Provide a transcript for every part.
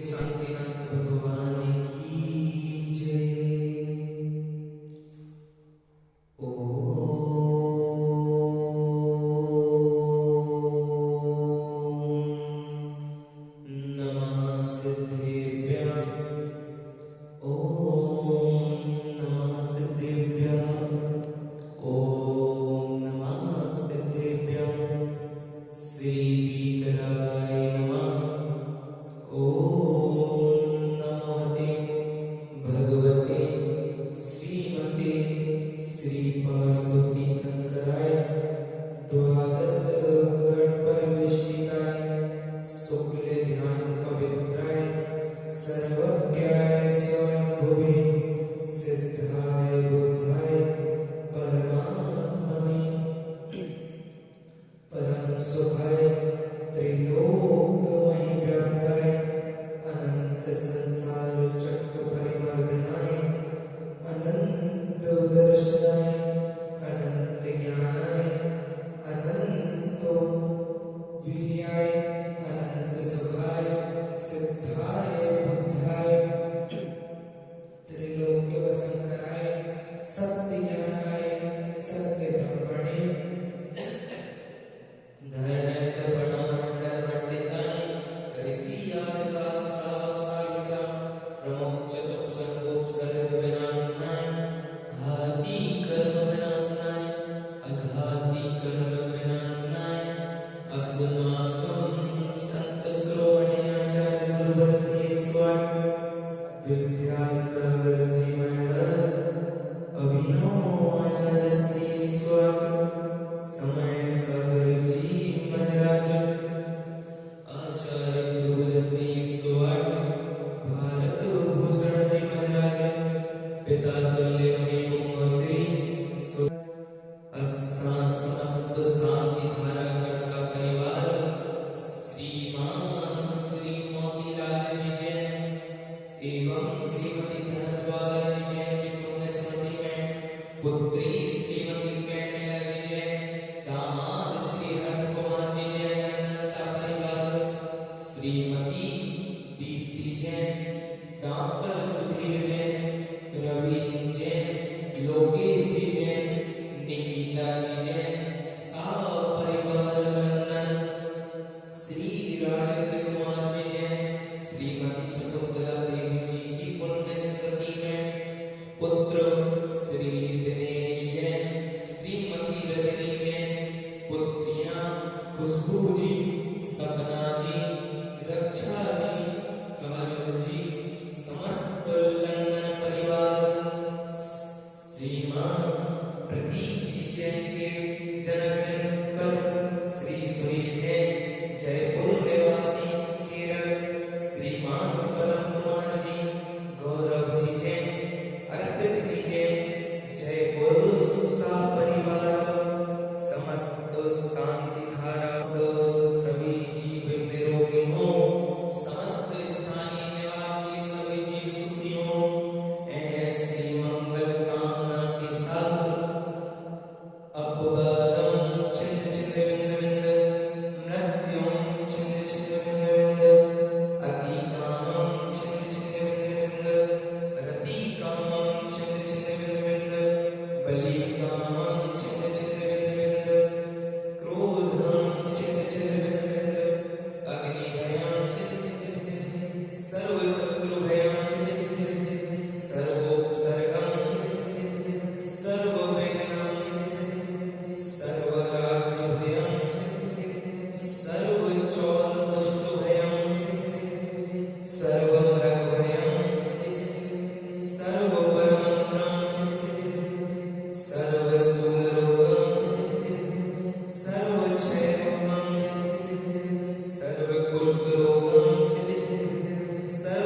शांतिनाथ भगवान की जय। नमः सिद्धेभ्यः। ओम नमः सिद्धेभ्यः। ओम नमः सिद्धेभ्यः। श्री वीतरागाय नमः। ओम नमोते भगवते श्रीमते श्री पार्वती शंकराय द्वादश गणपरिवेष्टिताय शुक्ल ध्यान पवित्राय सर्वज्ञाय स्वयंभुवे सिद्धाय बुद्धाय परमात्मने परम सुखाय त्रिलोकमय व्याप्ताय अनंत संसार चक्र परिमर्दनाय अनंत दर्शनाय अनंत ज्ञानाय अनंत वीर्याय अनंत सुखाय सिद्धाय बुद्धाय त्रिलोक्य वसंकराय सत्य ज्ञानाय सत्य ब्रह्मणे पुत्री श्रीमती कैमिला जी जय। दामाद श्री हर्ष कुमार जी जय। नंदन सा परिवार श्रीमती दीप्ति जय। डॉक्टर सुधीर जय। रवि जय। लोकेश जी जय। निकिता जी जय। सा परिवार नंदन श्री राजेंद्र कुमार जी जय। श्रीमती शकुंतला देवी जी की पुण्य स्मृति में पुत्र श्री दिनेश जैन। श्रीमती रजनी जैन। पुत्रियां खुशबू जी, सपना जी, रक्षा जी, काजल जी, समस्त लंदन परिवार श्रीमान प्रतीक जी जैन के जन्मदिन पर श्री सुनील जैन जयपुर निवासी केरल, श्रीमान पदम कुमार जी, गौरव जी जैन, अर्पित जी जैन जयपुर सा परिवार समस्त शांति धारा सभी जीव निरोगी हो, समस्त स्थानीय निवासी सभी जीव सुखी हो, ऐसी मंगल कामना के साथ अपवादम छिन्न छिन्न बिंद बिंद मृत्युम छिन्न छिन्न बिंद बिंद अति कामम छिन्न छिन्न बिंद बिंद रति कामम छिन्न छिन्न बिंद बिंद बलि कामम छिन्न छिन्न बिंद बिंद क्रोधम छिन्न छिन्न बिंद बिंद अग्नि भयम छिन्न छिन्न बिंद बिंद सर्व शत्रु भयम छिन्न छिन्न बिंद बिंद सर्वोपसर्गम छिन्न छिन्न बिंद बिंद सर्व विघ्नम छिन्न छिन्न बिंद बिंद सर्व राज्य भयम छिन्न छिन्न बिंद बिंद सर्व चौल दुष्ट भयम छिन्न छिन्न बिंद बिंद सर्व मृग भयम छिन्न छिन्न बिंद बिंद सर्व परमंत्रम छिन्न छिन्न बिंद बिंद सर्व सूल रोगम छिन्न छिन्न बिंद बिंद सर्व क्षय रोगम छिन्न छिन्न बिंद बिंद सर्व कुष्ठ रोगम छिन्न छिन्न बिंद बिंद सर्व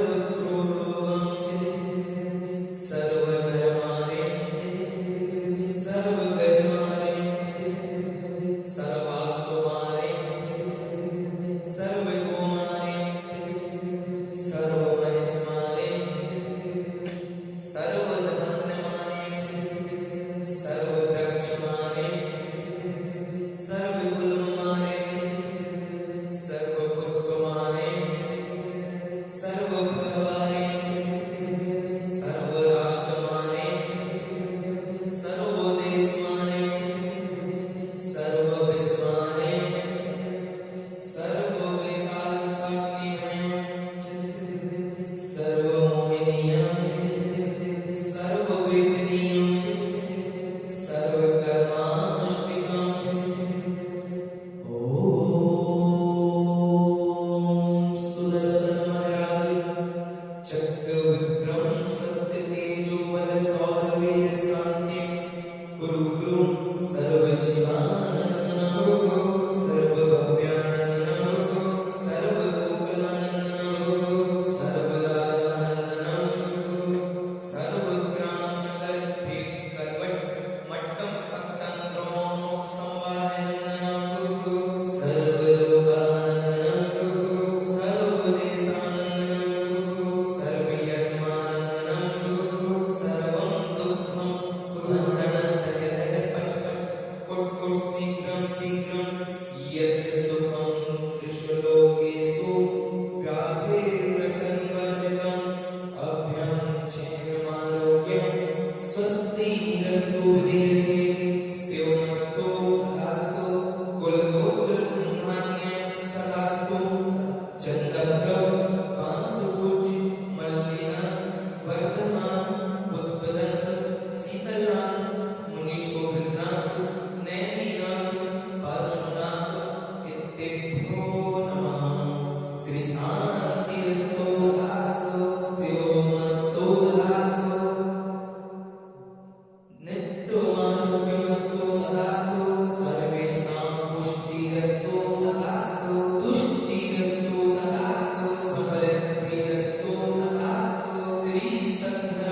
संघ